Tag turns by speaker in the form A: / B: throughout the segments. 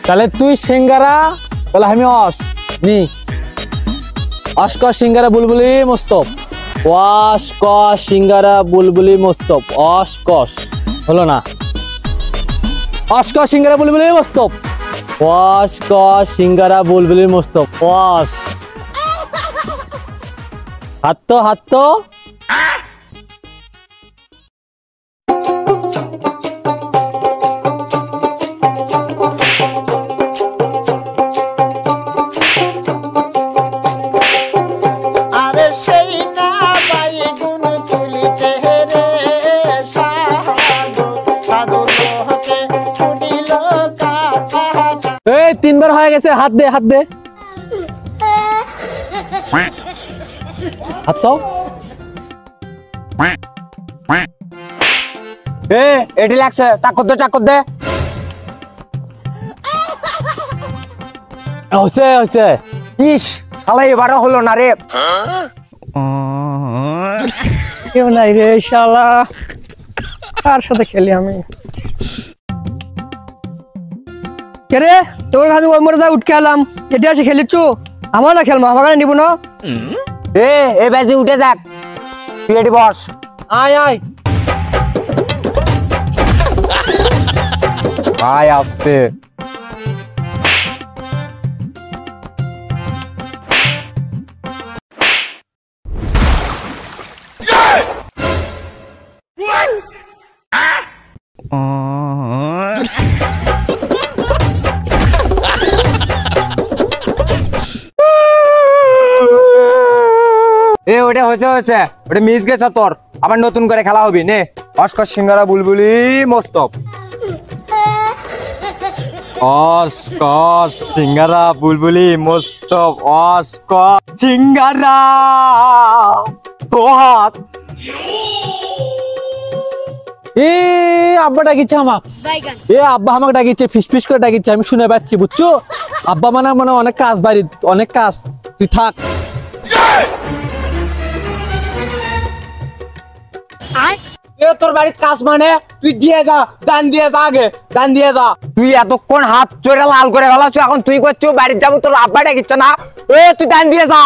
A: তাহলে তুই সিঙ্গারা, তাহলে আমি অস নি। অস্ক সিঙ্গারা বুলবুলি মোস্তফ, অস্ক সিঙ্গারা বুলবুলি মোস্তফ, অস্কস হলো না। অস্ক সিঙ্গারা বুলবুলি মোস্তফ, অস্ক সিঙ্গারা বুলবুলি মোস্তফ, অস। হাত তো তিনবার হয়ে গেছে, হাত দে হাত দে, হাত তো
B: এটি লাগছে, টাকর দে
A: হচ্ছে।
B: ইস শালা এবারও হলো না রে।
C: কেউ নাই রে শালা, কার সাথে খেলি আমি? কে রে তোর আমি ওই মরে উঠকে এলাম, এটা আছে খেলিচ্ছু, আমার না খেলবো, আমার কাছে নিব না।
B: এ বাজি উঠে যাক, তুই এটি বস।
A: আয় আয়
B: আয় আসতে। ওটা হয়েছে ওটা মিস গেছে তোর, আবার নতুন করে খেলা হবি নে। অস্কর সিঙ্গারা বুলবুলি মোস্তফ, অস্কর সিঙ্গারা বুলবুলি মোস্তফ, অস্কর সিঙ্গারা তো হাত।
A: আব্বা ডাকিচ্ছে আমাক, আব্বা আমাকে ডাকিচ্ছে, ফিস করে ডাকিচ্ছে, আমি শুনে পাচ্ছি বুঝছো। আব্বা মানে অনেক কাজ, বাড়ি অনেক কাজ, তুই থাক।
B: তোর বাড়ির কাজ মানে তুই দিয়ে যা, দান দিয়ে যা, আগে দান দিয়ে যা। তুই এতক্ষণ হাত চড়ে লাল করে ফেলাচ্ছ, এখন তুই করছো বাড়ির যাবো, তোর আব্বা ডাকিচ্ছে না, তুই দান দিয়ে যা।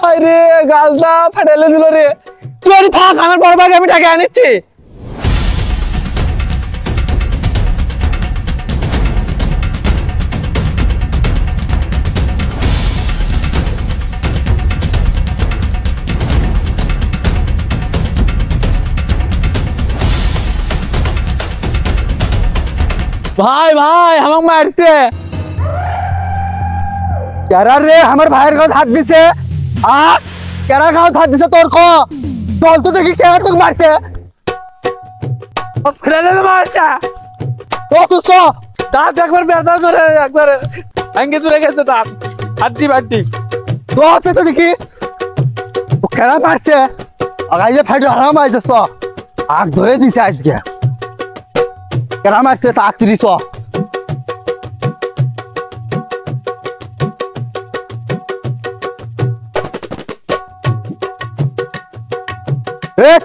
A: হায় রে, গালটা ফাটাইলে দিল রে। তুই থাক, আমার বড় ভাইকে আমি ডাকে আনিচ্ছি। ভাই আমাকে মারছে।
B: কেরা রে আমার ভাইয়ের গায়ে হাত দিছে? কেরা গায়ে হাত দিছে তোর? দল তো দেখি কেরা তোকে মারতে।
A: দাঁত একবার ব্যথা করে, একবার ভাঙ্গে তুলে গেছে দাঁত, হাড্ডি বাড্ডি।
B: তো দেখি কেরা মারতে, আগাইলে ফাইটে আরাম আইছে, আগ ধরে দিছে আজকে। কেরা মারছে তা ৩০।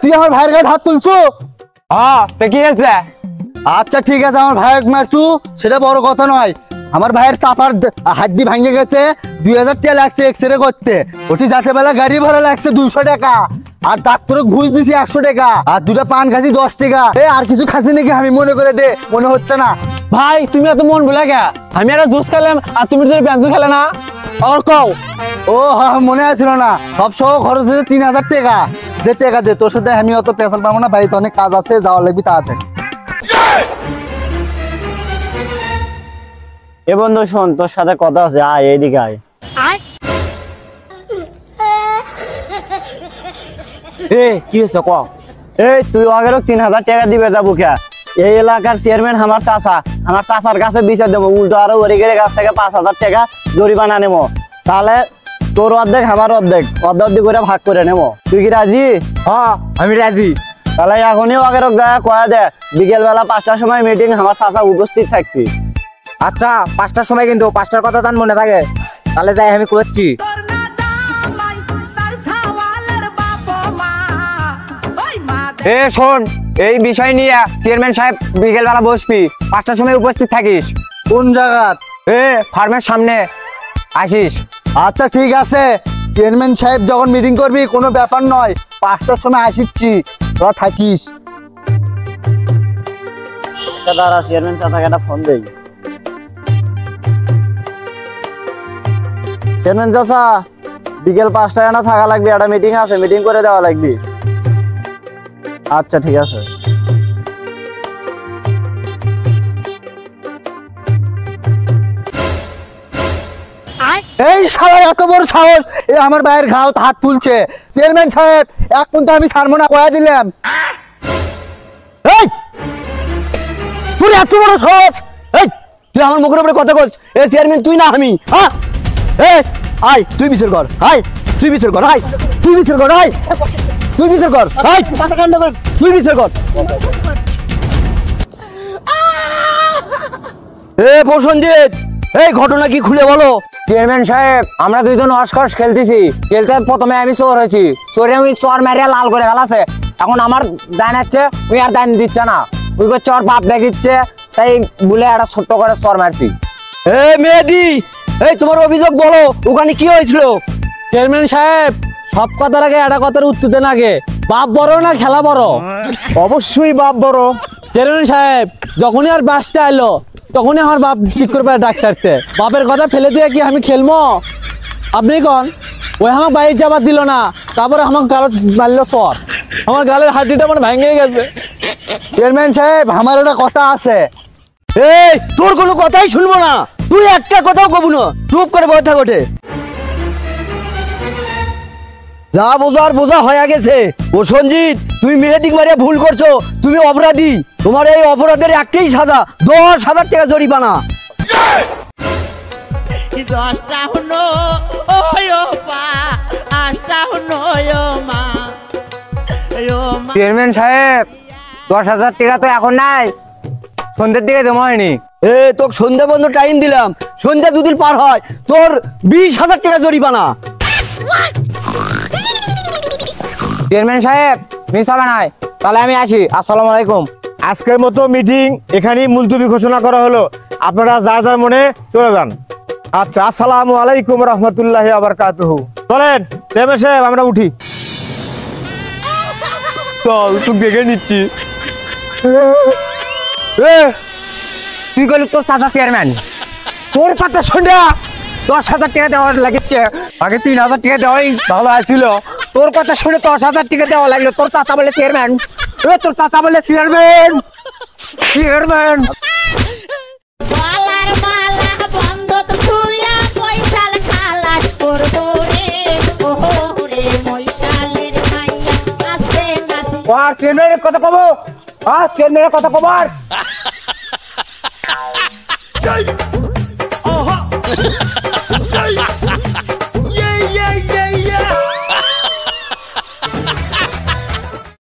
B: তুই আমার ভাইয়ের গায়ে হাত তুলছো? হ্যাঁ, কি হয়েছে? আচ্ছা ঠিক আছে, আমার ভাইয়ের মারছু সেটা বড় কথা নয়। আমার ভাইয়ের চাপার হাড্ডি ভাঙে গেছে, ২০০০ টাকা লাগছে এক্সরে করতে। ওটি যাতে বেলা গাড়ি ভাড়া লাগছে ২০০ টাকা, আর ডাক্তারে ঘুষ দিছি ১০০ টাকা, আর দুটা পান খাসি ১০ টাকা। আর কিছু খাসি নাকি আমি মনে করে দে, মনে হচ্ছে না।
A: ভাই তুমি এত মন ভুলে গা, আমি একটা জুস খেলাম আর তুমি তো ব্যঞ্জন খেলে না। আর কও
B: মনে আছিল না, সব সহ খরচ হয়েছে ৩০০০ টাকা। যে টাকা দে, তোর সাথে আমি অত পেশাল পাবো না, বাড়িতে অনেক কাজ আছে, যাওয়া লাগবে তাড়াতাড়ি।
D: এ বন্ধু শোন, তোর সাথে কথা আছে, আয় এইদিকে আয়।
B: কি হয়েছে ক?
D: তুই আগেরও ৩০০০ টাকা দিবে যাবো কে? এই এলাকার চেয়ারম্যান আমার চাচার কাছে বিচার দেবো, উল্টো আরো ওরিগের কাছ থেকে ৫০০০ টাকা জরিমানা নেবো। তাহলে তোর অর্ধেক আমার অর্ধেক করে ভাগ করে নেবো। তুই কি রাজি?
B: হ্যাঁ আমি রাজি।
D: তাহলে এখনই আগের কয়া দে, বিকেল বেলা ৫টার সময় মিটিং, আমার চাচা উপস্থিত থাকবি।
E: আচ্ছা 5টার সময়, কিন্তু 5টার কথা জান মনে থাকে, তাহলে যাই আমি করছি। এ শোন, এই বিষয় নিয়ে চেয়ারম্যান সাহেব বিকেল বেলা বসবি, 5টার সময় উপস্থিত থাকিস।
B: কোন জায়গাত?
E: এ ফার্মের সামনে আসিস।
B: আচ্ছা ঠিক আছে, চেয়ারম্যান সাহেব যখন মিটিং করবি কোনো ব্যাপার নয়, 5টার সময় আসিচ্ছি, তোরা থাকিস।
D: দাঁড়া, চেয়ারম্যান চাচাকে একটা ফোন দেই। চেয়ারম্যান চাচা, বিকেল 5টায় না থাকা লাগবে, একটা মিটিং আছে, মিটিং করে দেওয়া লাগবে। আচ্ছা ঠিক আছে।
B: এই শালা এত বড় সাহস, এই আমার ভাইয়ের ঘাও হাত তুলছে। চেয়ারম্যান সাহেব, এখন তো আমি ছাড়বো না, কয়া দিলাম। এই তোর এত বড় সাহস, এই তুই আমার মুখের উপরে কথা কস। এই চেয়ারম্যান তুই না আমি, হ্যাঁ? এই আয় তুই বিচার কর, আয় তুই বিচার কর, আয় তুই বিচার কর, আয় তুই বিচার কর, আয় তুই বিচার কর। এ প্রসঞ্জিৎ, এই ঘটনা কি খুলে বলো।
E: চেয়ারম্যান সাহেব, আমরা দুইজন হসকস খেলতেছি, খেলতে প্রথমে আমি চোর হয়েছি, চোরে আমি চর মেরে লাল করে ফেলাছে। এখন আমার দান আছে, তুই আর দান দিচ্ছে না, তুই চর বাপ দেখিচ্ছে, তাই বলে একটা ছোট্ট করে চর মারছি।
B: এ মেহেদি, এই তোমার অভিযোগ বলো, ওখানে কি হয়েছিল?
A: চেয়ারম্যান সাহেব, সব কথার আগে একটা কথার উত্তর দেন আগে, বাপ বড় না খেলা বড়?
B: অবশ্যই বাপ বড়।
A: চেয়ারম্যান সাহেব, যখনই আর বাসটা এলো তখনই আমার বাপ ঠিক করে ডাক ছাড়ছে। বাপের কথা ফেলে দিয়ে কি আমি খেলবো? আপনি কন, ওই আমার বাইরে যাবার দিল না, তারপরে আমার গাল মারলো চর, আমার গালের হাড্ডিটা আমার ভেঙে গেছে।
B: চেয়ারম্যান সাহেব, আমার একটা কথা আছে। এই তোর কোনো কথাই শুনবো না, তুই একটা কথাও কবু না, চুপ করে বসে থাক। ওঠে যা বোঝার বোঝা হয়ে গেছে। ও সঞ্জিত, তুমি মেহেদিক মারিয়া ভুল করছো, তুমি অপরাধী। তোমার এই অপরাধের একটাই সাজা, 10,000 টাকা জরিমানা।
F: 10টা হনো ও পা 8টা হনো মা।
E: চেয়ারম্যান সাহেব, 10,000 টাকা তো এখন নাই, সন্ধ্যের দিকে জমা হয়নি।
B: এ তোকে সন্ধ্যা বন্ধ টাইম দিলাম, সন্ধ্যা দুদিন পার হয় তোর 20,000 টাকা জরিমানা।
E: চেয়ারম্যান সাহেব, মিস হবে নাই, তাহলে আমি আসি। আসসালামু আলাইকুম।
G: আজকের মতো মিটিং এখানেই মুলতবি ঘোষণা করা হলো, আপনারা যার যার মনে চলে যান। আচ্ছা, আসসালামু আলাইকুম রহমতুল্লাহি ওয়া বারাকাতুহু। চলেন চেয়ারম্যান সাহেব, আমরা উঠি। চল, তুই দেখে নিচ্ছি।
E: তুই গেলি তোর চাচা চেয়ারম্যান, তোর কথা শুনে 10,000 টাকা দেওয়া লাগছে, আগে 3,000 টাকা দেওয়াই ভালো আছিল। তোর কথা শুনে 10,000 টাকা দেওয়া লাগলো, তোর চাচা বলে চেয়ারম্যান, তোর চাচা বলে চেয়ারম্যান, চেয়ারম্যান।
F: গলার মালা বন্ধ তুইলা পয়সাল খালাস করবো রে, ওরে ময়শালের মাইয়া আস্তে নাসি।
E: আর চেয়ারম্যানের কথা কব, আর চেয়ারম্যানের কথা কবার।